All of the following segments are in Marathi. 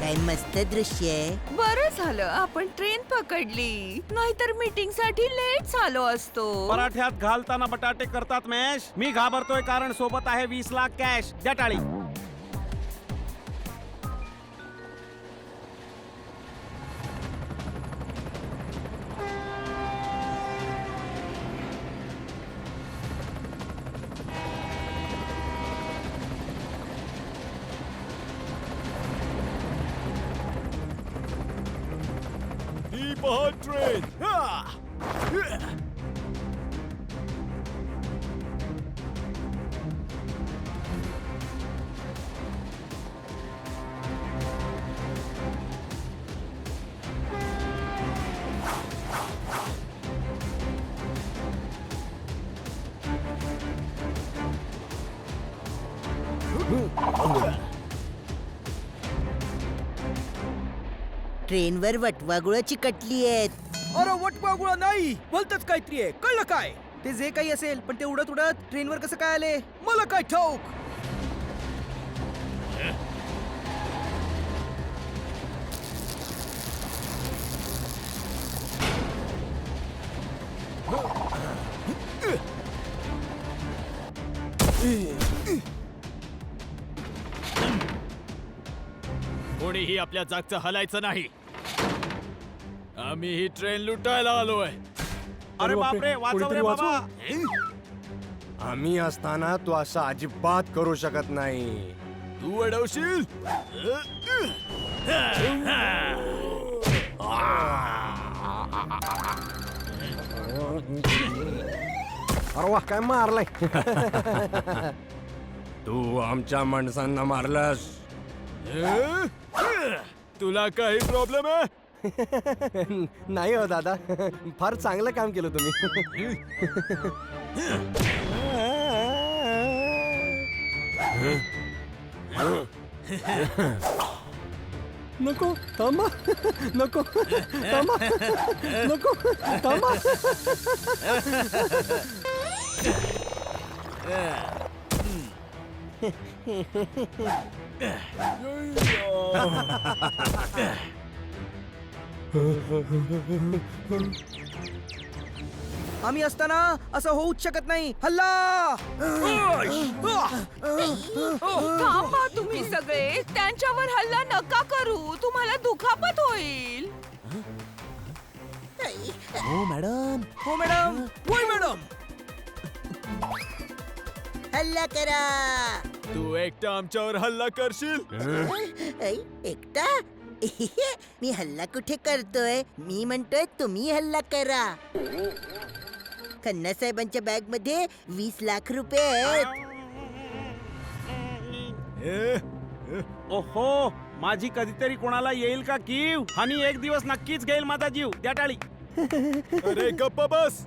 काय मस्त दृश्य आहे. बरं झालं आपण ट्रेन पकडली, नाहीतर मीटिंग साठी लेट झालो असतो. पराठ्यात घालताना बटाटे करतात मॅश. मी घाबरतोय कारण सोबत आहे 20 लाख कॅश. द्या टाळी. ट्रेन ट्रेनवर वटवागुळ चिकटली आहेत. अरे वटवागुळा नाही, भलतच काहीतरी आहे. कळलं काय? ते जे काही असेल, पण ते उडत उडत ट्रेनवर कसं काय आले मला काय ठाऊक. कोणीही आपल्या जागचं हलायचं नाही. आम्ही ही ट्रेन लुटायला आलोय. अरे बापरे, वाचव रे बाबा. आम्ही असताना तू असं अजिबात करू शकत नाही. तू अडवशील. अरे वा, काय मारलाय. तू आमच्या माणसांना मारलास. तुला काही प्रॉब्लेम आहे? नाही हो दादा, फार चांगलं काम केलं तुम्ही. नको थांबा, नको थांबा, नको थांबा. आम्ही असताना असं होऊच शकत नाही. हल्ला. थांबा तुम्ही सगळे, त्यांच्यावर हल्ला नका करू, तुम्हाला दुखापत होईल. हो मॅडम. होय मॅडम. हल्ला करा. तू एकटा आमच्यावर हल्ला करशील? ऐ, एकटा. मी हल्ला कुठे करतोय? मी म्हणतोय तुम्ही हल्ला करा. खन्ना साहेबांच्या बॅग मध्ये 20 लाख रुपये आहेत. ओहो, माझी कधीतरी कोणाला येईल का कीव? आणि एक दिवस नक्कीच घेईल माझा जीव. द्या टाळी. अरे गप्पा बस.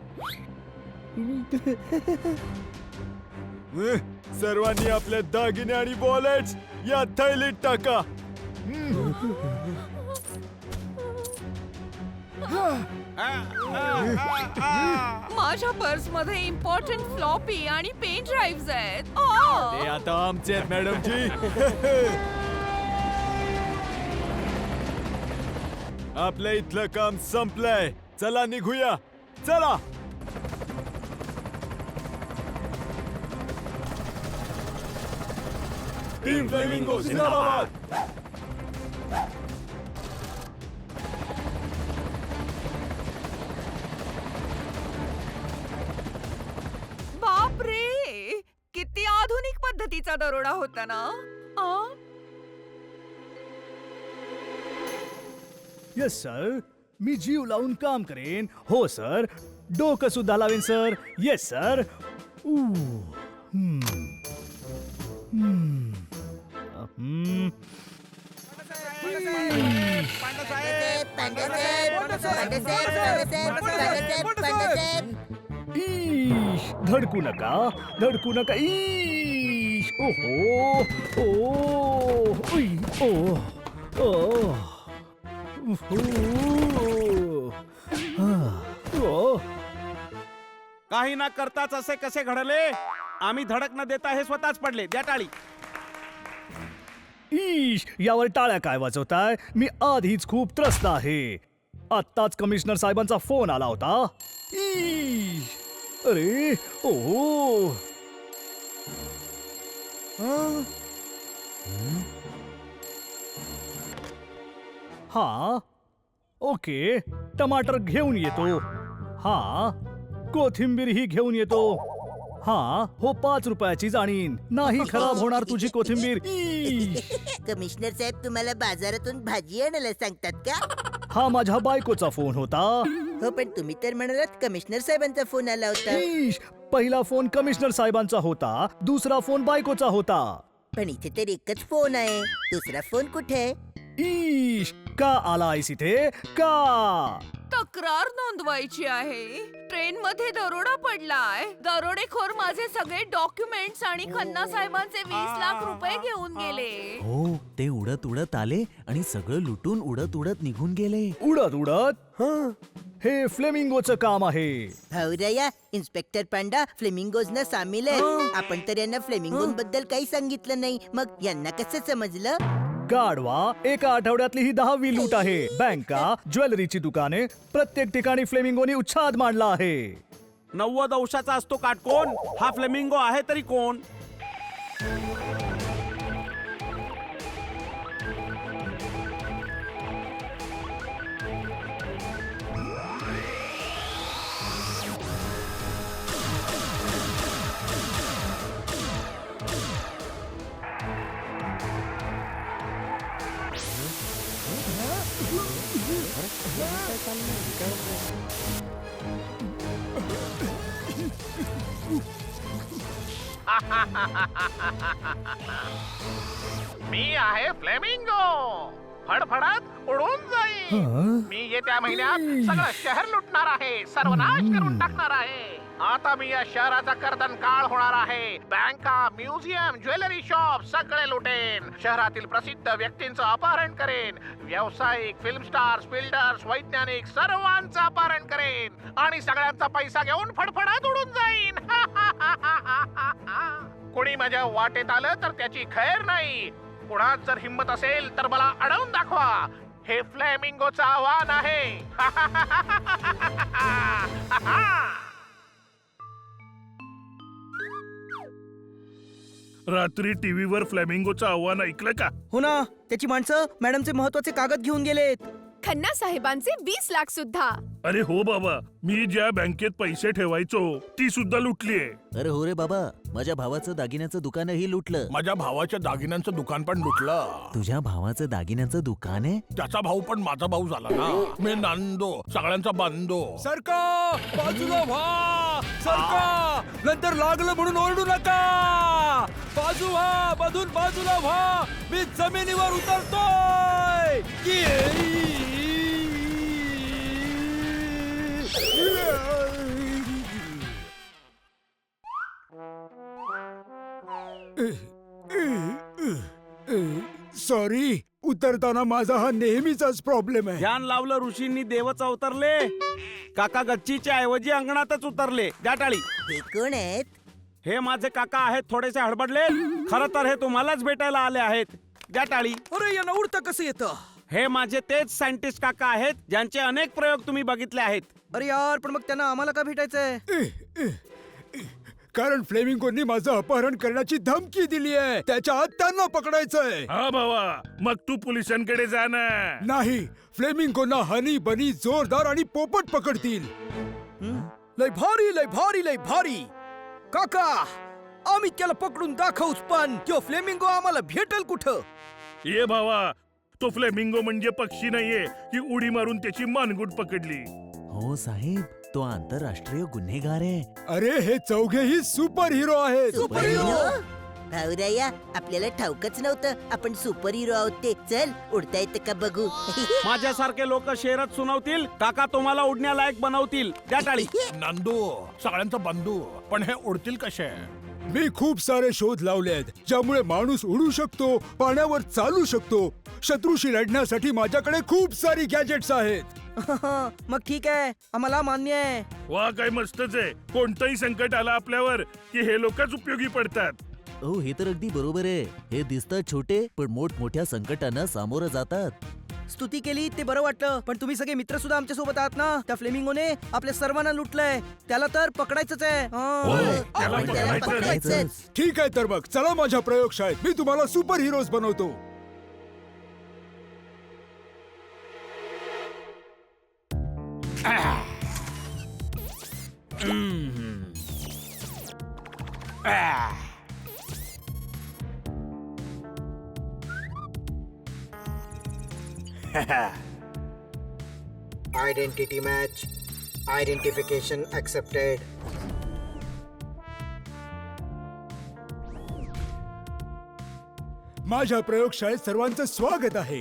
सर्वांनी आपले दागिने आणि वॉलेट्स या थैलीत टाका. माझ्या पर्स मध्ये इम्पॉर्टंट फ्लॉपी आणि पेन ड्राईव्ह आहेत. ते आता आमचे आहेत मॅडम जी. आपल्या इथलं काम संपलंय. चला निघूया. चला. टीम फ्लेमिंगो जिंदाबाद. बापरे, किती आधुनिक पद्धतीचा दरोडा होता ना. येस सर, मी जीव लावून काम करेन. हो सर, डोकं सुद्धा लावेन सर. Yes sir. ईश, धडकू नका, धडकू नका. ईश, ओहो, ओ, उई, ओ, ओ, ओ. काही ना करताच असे कसे घडले? आम्ही धडक न देता हे स्वतःच पडले. द्या टाळी. ईश, यावर टाळ्या काय वाजवताय? मी आधीच खूप त्रस्त आहे. आत्ताच कमिशनर साहेबांचा फोन आला होता. ईश, अरे ओ हा ओके, टमाटर घेऊन येतो. हा, कोथिंबीर ही घेऊन येतो. हा हो, 5 रुपयाचीच आणीन. नाही खराब होणार तुझी कोथिंबीर. ईश. कमिशनर साहेब तुम्हाला बाजारातून भाजी आणायला सांगतात का? हा माझ्या बायकोचा फोन होता. हो, पण तुम्ही तर म्हणालात कमिशनर साहेबांचा फोन आला होता. ईश, पहिला फोन कमिशनर साहेबांचा होता, दुसरा फोन बायकोचा होता. पण इथे तर एकच फोन आहे, दुसरा फोन कुठे? ईश, का आलायस इथे का? तक्रार नोंदवायची आहे. ट्रेन मध्ये दरोडा पडलाय. दरोडेखोर माझे सगळे डॉक्युमेंट्स आणि खन्ना साहेबांचे 20 लाख रुपये घेऊन गेले. हो, ते उडत उडत आले आणि सगळं लुटून उडत उडत निघून गेले. उडत उडत? हे फ्लेमिंगोचं काम आहे. भाऊराया, इन्स्पेक्टर पांडा फ्लेमिंगोजना सामील आहे. आपण तर यांना फ्लेमिंगोंबद्दल काही सांगितलं नाही, मग यांना कसं समजलं? गाढवा, एका आठवड्यातली ही 10वी लूट आहे. बँका, ज्वेलरीची दुकाने, प्रत्येक ठिकाणी फ्लेमिंगोनी उच्छाद मांडला आहे. 90 अंशाचा असतो काटकोन. हा फ्लेमिंगो आहे तरी कोण? मी आहे फ्लेमिंगो. फडफडत उडून जाईल. मी येत्या महिन्यात सगळं शहर लुटणार आहे, सर्वनाश करून टाकणार आहे. आता मी या शहराचा कर्दन काळ होणार आहे. बँका, म्युझियम, ज्वेलरी शॉप सगळे लुटेन. शहरातील प्रसिद्ध व्यक्तींचं अपहरण करेन. व्यावसायिक, फिल्म स्टार्स, बिल्डर्स, वैज्ञानिक सर्वांचं अपहरण करेन आणि सगळ्यांचा पैसा घेऊन फडफडत उडून जाईन. कोणी माझ्या वाटेत आलं तर त्याची खैर नाही. कुणात जर हिम्मत असेल तर मला अडवून दाखवा. हे फ्लेमिंगोचं आव्हान आहे. रात्री टीव्हीवर फ्लेमिंगोचं आव्हान ऐकलं का? हो ना, त्याची माणसं मॅडमचे महत्वाचे कागद घेऊन गेलेत. खन्ना साहेबांचे 20 लाख सुद्धा. अरे हो बाबा, मी ज्या बँकेत पैसे ठेवायचो ती सुद्धा लुटलीये. अरे हो रे बाबा, माझ्या भावाचं दागिन्याचं दुकानही लुटलं. माझ्या भावाच्या दागिन्यांचं दुकान पण लुटलं. तुझ्या भावाचं दागिन्याचं दुकान आहे? त्याचा भाऊ पण माझा भाऊ झाला ना. मी नांदो, सगळ्यांचा बांधो. सरका, बाजूला व्हा. सरका, नंतर लागलं म्हणून ओरडू नका. बाजू व्हा, मधून बाजूला व्हा. मी जमिनीवर उतरतोय. सॉरी, उतरताना माझा हा नेहमीचाच प्रॉब्लेम आहे. ध्यान लावलं ऋषींनी, देवच अवतरले. काका गच्चीच्या ऐवजी अंगणातच उतरले. द्या टाळी. हे कोण आहेत? हे माझे काका आहेत, थोडेसे हडबडले. खरं तर हे तुम्हालाच भेटायला आले आहेत. द्या टाळी. अरे, यांना उडता कसं येतं? हे माझे तेच सायंटिस्ट काका आहेत ज्यांचे अनेक प्रयोग तुम्ही बघितले आहेत. अरे यार, पण मग त्यांना आम्हाला का भेटायचंय? कारण फ्लेमिंगोनी माझं अपहरण करण्याची धमकी दिली आहे. त्याच्या आत त्यांना पकडायचंय. हा भावा, मग तू पोलिसांकडे जा ना. नाही, फ्लेमिंगोना हनी बनी, जोरदार आणि पोपट पकडतील. लय भारी, लय भारी, लय भारी. काका, आम्ही त्याला पकडून दाखवूच, पण तो फ्लेमिंगो आम्हाला भेटल कुठं? ये भावा, तो फ्लेमिंगो म्हणजे पक्षी नाहीये की उडी मारून त्याची मानगूट पकडली. हो साहेब, तो आंतरराष्ट्रीय गुन्हेगार आहे. अरे, हे चौघेही सुपर हिरो आहेत. Super hero? भाऊराया, आपल्याला ठाऊकच नव्हतं आपण सुपर हिरो आहोत ते. चल, उडता येतं का बघू. माझ्यासारखे लोक शहरात सुनावतील, काका तुम्हाला उडण्यालायक बनवतील. द्या टाळी. नांदो, सगळ्यांचा बंधू. पण हे उडतील कसे? मी खूप सारे शोध लावले आहेत ज्यामुळे माणूस उडू शकतो, पाण्यावर चालू शकतो. शत्रूशी लढण्यासाठी माझ्याकडे खूप सारी गॅजेट्स आहेत. मग ठीक आहे, आम्हाला मान्य आहे. वा, काय मस्तच आहे. कोणतंही संकट आलं आपल्यावर की हे लोकच उपयोगी पडतात. ओ हे तर अगदी बरोबर आहे. हे दिसतात छोटे पण मोठमोठ्या संकटांना सामोरं जातात. स्तुती केली ते बरं वाटलं, पण तुम्ही सगळे मित्र सुद्धा आमच्या सोबत आहात ना. त्या फ्लेमिंगोने आपल्या सर्वांना लुटलंय. त्याला तर पकडायचंच आहे. त्याला आपण त्याला पकडायचंच. ठीक आहे तर मग चला माझ्या प्रयोगशाळेत, मी तुम्हाला सुपर हिरोज बनवतो. Identity match. Identification accepted. माझ्या प्रयोगशाळेत सर्वांचं स्वागत आहे.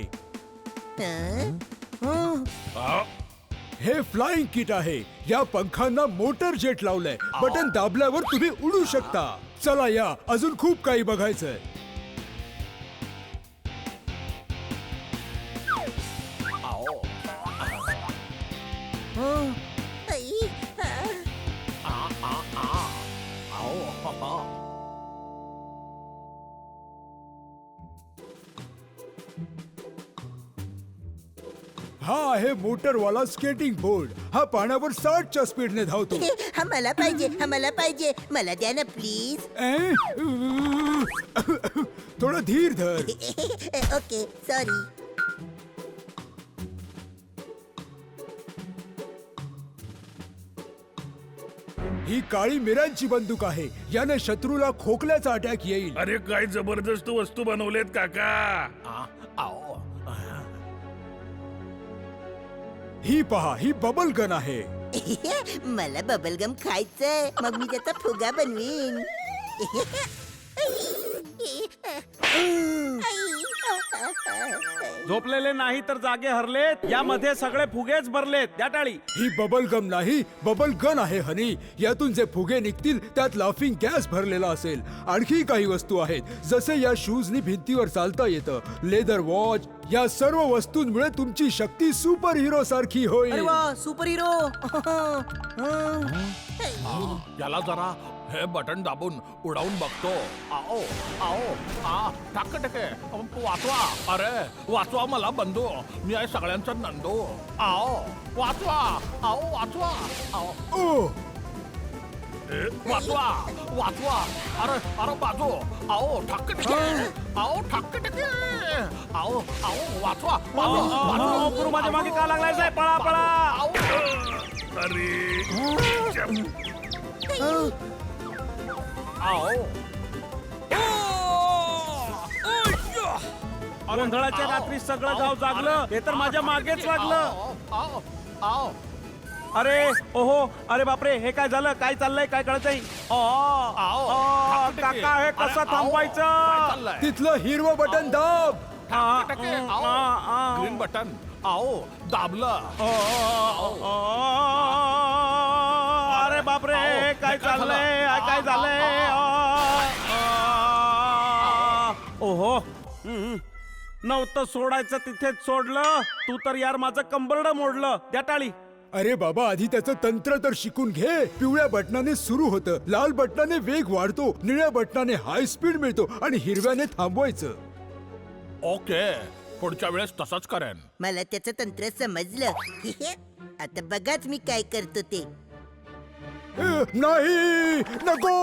हे फ्लाइंग किट आहे. या पंखांना मोटर जेट लावलंय. बटन दाबल्यावर तुम्ही उडू शकता. चला या, अजून खूप काही बघायचंय. हा आहे मोटरवाला स्केटिंग बोर्ड. हा पाण्यावर 60च्या स्पीडने धावतो. हा मला पाहिजे, हा मला पाहिजे. मला द्या ना प्लीज. थोडं धीर धर. Okay sorry. ही काळी मिरांची बंदूक आहे. याने शत्रूला खोकल्याचा अटॅक येईल. अरे काय जबरदस्त वस्तू बनवलेत काका. ही पहा, ही बबल गन आहे. मला बबलगम खायचंय. मग मी त्याचा फुगा बनवीन. झोपलेले नाही तर जागे हरलेत. यामध्ये सगळे फुगेच भरलेत. द्या टाळी. ही बबल गम नाही, बबल गन आहे हनी. यातून जे फुगे निघतील त्यात लाफिंग गॅस भरलेला असेल. आणखी काही वस्तू आहेत, जसे या शूजनी भिंतीवर चालता येतं. Leather watch. या सर्व वस्तूंमुळे तुमची शक्ती सुपर हिरो सारखी अरे होईल. वा, सुपर हिरो. याला जरा हे बटन दाबून उडवून बघतो. आओ आओ आ टाक टके वाचवा. अरे वाचवा मला बंधू. मी आहे सगळ्यांचा नंदू. आओ वाचवा. आओ वाचवा. आओ ओ, वाचवा वाचवा. अरे अरे बाजू. आओ ठाक टके. आओ ठाक टके. आओ आओ वाचवा. अहो, गुरु माझ्या मागे का लागलाय साहेब? पळा पळा. अरे आओ गोंधळाच्या रात्री सगळं गाव जागलं. हे तर माझ्या मागेच लागलं. आओ आओ अरे ओहो, अरे बापरे, हे काय झालं? काय चाललंय? काय कळत नाही. काका, हे कसं थांबवायचं? तिथलं हिरवं बटन दाब. Green button. आओ दाबलं. अरे बापरे, काय चाललंय? काय झालंय? ओहो, नव्हतं सोडायचं तिथेच सोडलं. तू तर यार माझं कंबरडं मोडलं. द्या टाळी. अरे बाबा, आधी त्याचं तंत्र तर शिकून घे. पिवळ्या बटनाने सुरू होतं, लाल बटनाने वेग वाढतो, निळ्या बटनाने हाय स्पीड मिळतो आणि हिरव्याने थांबवायचं. ओके, पुढच्या वेळेस तसंच करेन. मला त्याचं तंत्र समजलं. आता बघाच मी काय करतो ते. नाही, नको.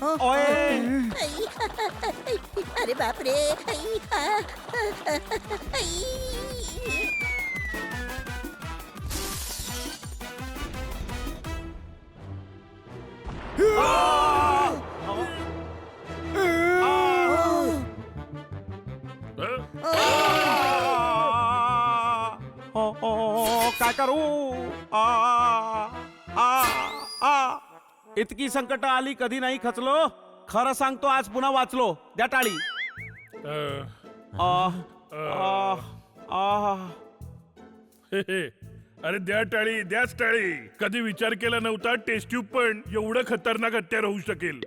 ओए, अरे बापरे. काय करू? इतकी संकट आली कधी नाही खचलो. खरं सांगतो, आज पुन्हा वाचलो. द्या टाळी. अरे द्या टाळी, द्याच टाळी. कधी विचार केला नव्हता टेस्ट ट्यूब पण एवढं खतरनाक हत्यार होऊ शकेल.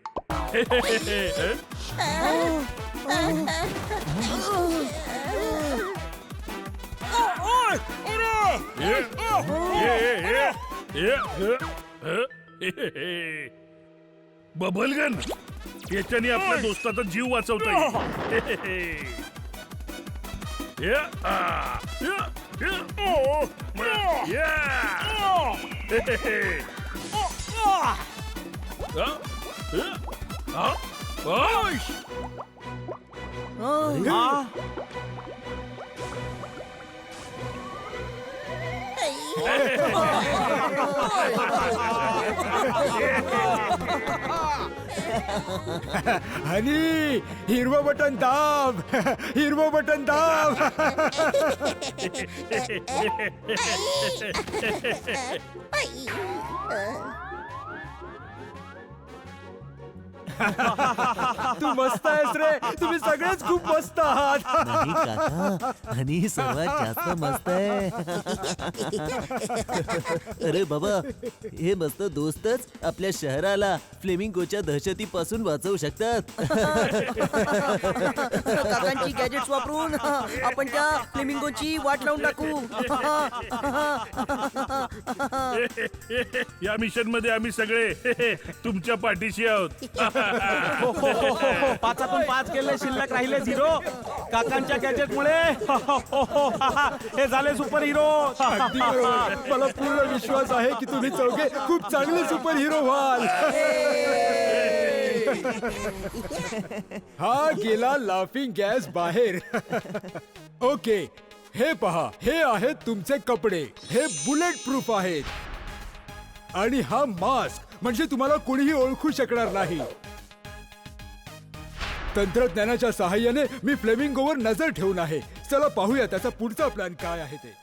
बबलगन याच्याने आपल्या दोस्ताचा जीव वाचवता येईल. हनी हिरवं बटन दाब हिरवं बटन दाब. तू मस्त आहेस रे. तुम्ही सगळेच खूप मस्त आहात. नाही काका हनी सर्वात जास्त मस्त आहे. अरे बाबा हे मस्त दोस्तच आपल्या शहराला फ्लेमिंगोच्या दहशतीपासून वाचवू शकतात. काकांची गॅजेट्स वापरून आपण त्या फ्लेमिंगोची वाट लावून टाकू. या मिशन मध्ये आम्ही सगळे तुमच्या पाठीशी आहोत. पाचातून 5 केले शिल्लक राहिले 0. काकांच्या गॅजेट मुळे हे झाले सुपर हिरो. अगदी बरोबर. मला पूर्ण विश्वास आहे की तुम्ही चौघे खूप चांगले सुपर हिरो व्हाल. हा गेला लाफिंग गॅस बाहेर. ओके हे पहा हे आहेत तुमचे कपडे. हे बुलेट प्रूफ आहेत. आणि हा मास्क म्हणजे तुम्हाला कोणीही ओळखू शकणार नाही. तंत्रज्ञानाच्या सहाय्याने मी फ्लेमिंगोवर नजर ठेवून आहे. चला पाहूया त्याचा पुढचा प्लॅन काय आहे ते.